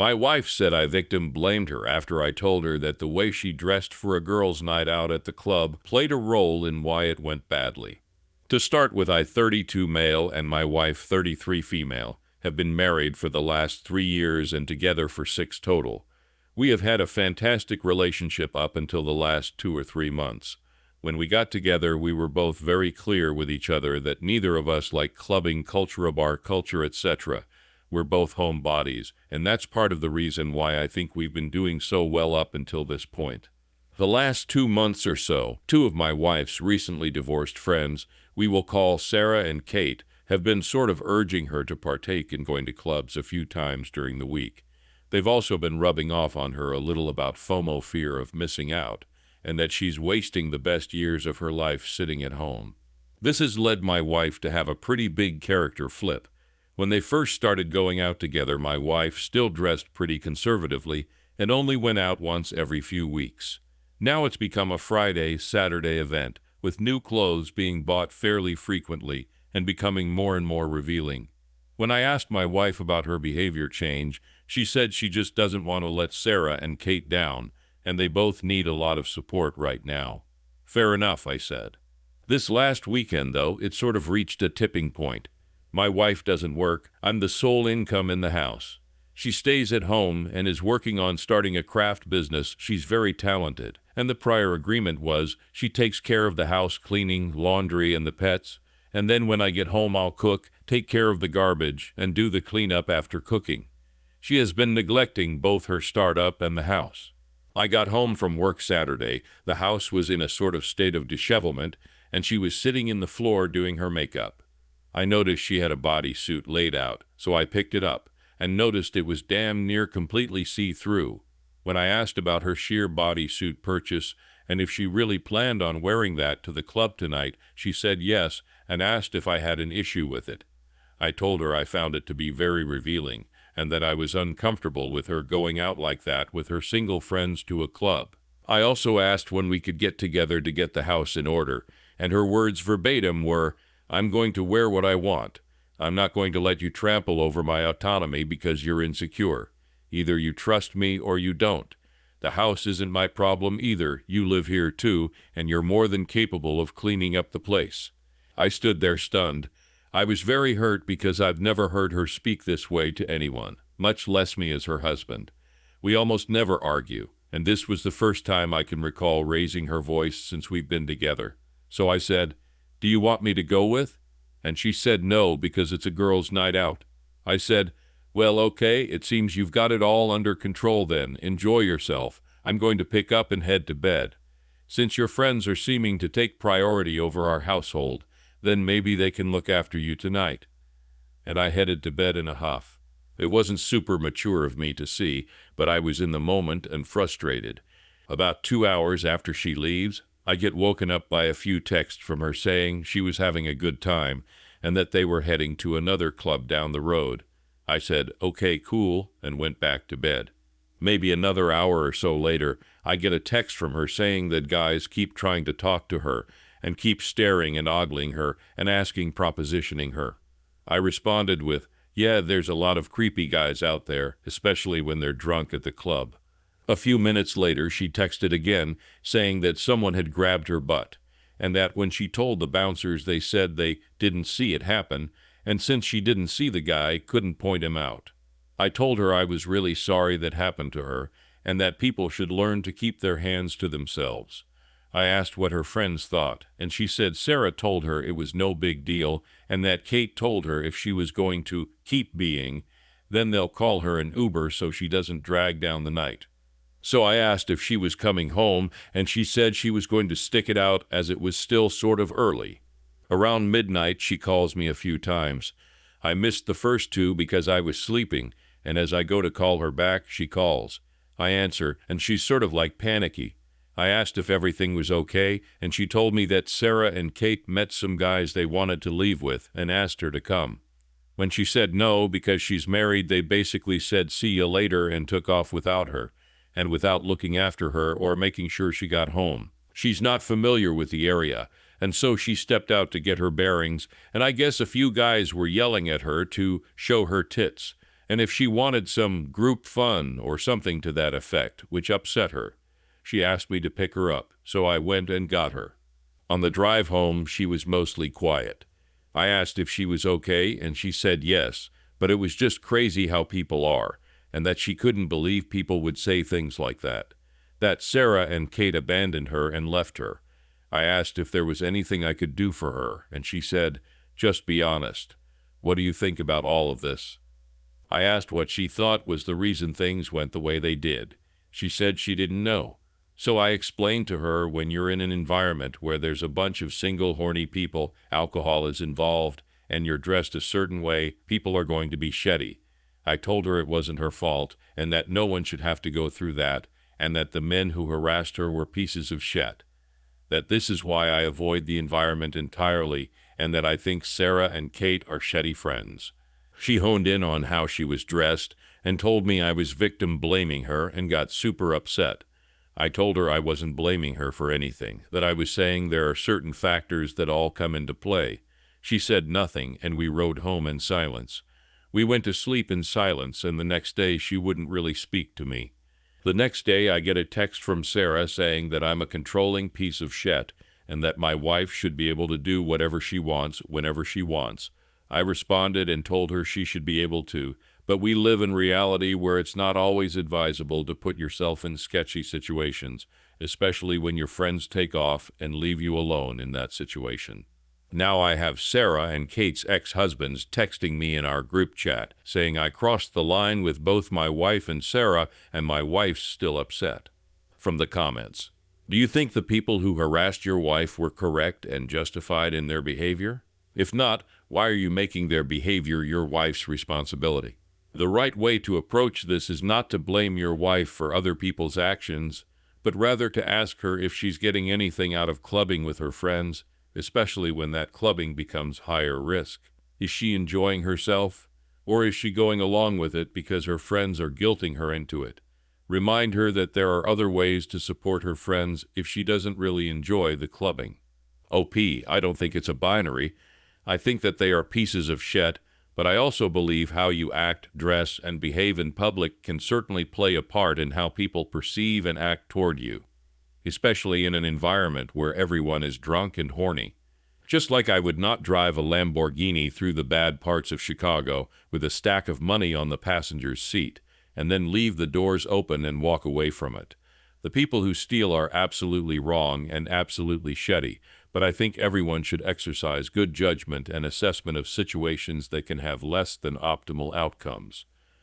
My wife said I victim blamed her after I told her that the way she dressed for a girls' night out at the club played a role in why it went badly. To start with, I, 32 male, and my wife, 33 female, have been married for the last 3 years and together for 6 total. We have had a fantastic relationship up until the last 2 or 3 months. When we got together, we were both very clear with each other that neither of us like clubbing culture, bar culture, etc. We're both homebodies, and that's part of the reason why I think we've been doing so well up until this point. The last 2 months or so, 2 of my wife's recently divorced friends, we will call Sarah and Kate, have been sort of urging her to partake in going to clubs a few times during the week. They've also been rubbing off on her a little about FOMO, fear of missing out, and that she's wasting the best years of her life sitting at home. This has led my wife to have a pretty big character flip. When they first started going out together, my wife still dressed pretty conservatively and only went out once every few weeks. Now it's become a Friday, Saturday event, with new clothes being bought fairly frequently and becoming more and more revealing. When I asked my wife about her behavior change, she said she just doesn't want to let Sarah and Kate down, and they both need a lot of support right now. Fair enough, I said. This last weekend, though, it sort of reached a tipping point. My wife doesn't work. I'm the sole income in the house. She stays at home and is working on starting a craft business. She's very talented, and the prior agreement was she takes care of the house cleaning, laundry, and the pets, and then when I get home I'll cook, take care of the garbage, and do the cleanup after cooking. She has been neglecting both her startup and the house. I got home from work Saturday. The house was in a sort of state of dishevelment, and she was sitting in the floor doing her makeup. I noticed she had a bodysuit laid out, so I picked it up and noticed it was damn near completely see-through. When I asked about her sheer bodysuit purchase and if she really planned on wearing that to the club tonight, she said yes and asked if I had an issue with it. I told her I found it to be very revealing and that I was uncomfortable with her going out like that with her single friends to a club. I also asked when we could get together to get the house in order, and her words verbatim were, "I'm going to wear what I want. I'm not going to let you trample over my autonomy because you're insecure. Either you trust me or you don't. The house isn't my problem either. You live here too, and you're more than capable of cleaning up the place." I stood there stunned. I was very hurt because I've never heard her speak this way to anyone, much less me as her husband. We almost never argue, and this was the first time I can recall raising her voice since we've been together. So I said, "Do you want me to go with?" And she said no because it's a girls' night out. I said, "Well, okay, it seems you've got it all under control then. Enjoy yourself. I'm going to pick up and head to bed. Since your friends are seeming to take priority over our household, then maybe they can look after you tonight." And I headed to bed in a huff. It wasn't super mature of me to see, but I was in the moment and frustrated. About 2 hours after she leaves, I get woken up by a few texts from her saying she was having a good time and that they were heading to another club down the road. I said, "Okay, cool," and went back to bed. Maybe another hour or so later, I get a text from her saying that guys keep trying to talk to her and keep staring and ogling her and propositioning her. I responded with, "Yeah, there's a lot of creepy guys out there, especially when they're drunk at the club." A few minutes later, she texted again, saying that someone had grabbed her butt, and that when she told the bouncers, they said they didn't see it happen, and since she didn't see the guy, couldn't point him out. I told her I was really sorry that happened to her, and that people should learn to keep their hands to themselves. I asked what her friends thought, and she said Sarah told her it was no big deal, and that Kate told her if she was going to keep being, then they'll call her an Uber so she doesn't drag down the night. So I asked if she was coming home, and she said she was going to stick it out as it was still sort of early. Around midnight, she calls me a few times. I missed the first 2 because I was sleeping, and as I go to call her back, she calls. I answer, and she's sort of like panicky. I asked if everything was okay, and she told me that Sarah and Kate met some guys they wanted to leave with and asked her to come. When she said no because she's married, they basically said see you later and took off without her, and without looking after her or making sure she got home. She's not familiar with the area, and so she stepped out to get her bearings, and I guess a few guys were yelling at her to show her tits. and if she wanted some group fun or something to that effect, which upset her. She asked me to pick her up, so I went and got her. On the drive home, she was mostly quiet. I asked if she was okay, and she said yes, but it was just crazy how people are, and that she couldn't believe people would say things like that. That Sarah and Kate abandoned her and left her. I asked if there was anything I could do for her, and she said, "Just be honest. What do you think about all of this?" I asked what she thought was the reason things went the way they did. She said she didn't know. So I explained to her, when you're in an environment where there's a bunch of single horny people, alcohol is involved, and you're dressed a certain way, people are going to be shitty. I told her it wasn't her fault, and that no one should have to go through that, and that the men who harassed her were pieces of shit. That this is why I avoid the environment entirely, and that I think Sarah and Kate are shitty friends. She honed in on how she was dressed and told me I was victim blaming her and got super upset. I told her I wasn't blaming her for anything, that I was saying there are certain factors that all come into play. She said nothing, and we rode home in silence. We went to sleep in silence, and the next day she wouldn't really speak to me. The next day I get a text from Sarah saying that I'm a controlling piece of shit and that my wife should be able to do whatever she wants whenever she wants. I responded and told her she should be able to, but we live in reality where it's not always advisable to put yourself in sketchy situations, especially when your friends take off and leave you alone in that situation. Now I have Sarah and Kate's ex-husbands texting me in our group chat, saying I crossed the line with both my wife and Sarah, and my wife's still upset. From the comments, do you think the people who harassed your wife were correct and justified in their behavior? If not, why are you making their behavior your wife's responsibility? The right way to approach this is not to blame your wife for other people's actions, but rather to ask her if she's getting anything out of clubbing with her friends, especially when that clubbing becomes higher risk. Is she enjoying herself, or is she going along with it because her friends are guilting her into it? Remind her that there are other ways to support her friends if she doesn't really enjoy the clubbing. I don't think it's a binary. I think that they are pieces of shit, but I also believe how you act, dress, and behave in public can certainly play a part in how people perceive and act toward you, especially in an environment where everyone is drunk and horny. Just like I would not drive a Lamborghini through the bad parts of Chicago with a stack of money on the passenger's seat, and then leave the doors open and walk away from it. The people who steal are absolutely wrong and absolutely shitty, but I think everyone should exercise good judgment and assessment of situations that can have less than optimal outcomes.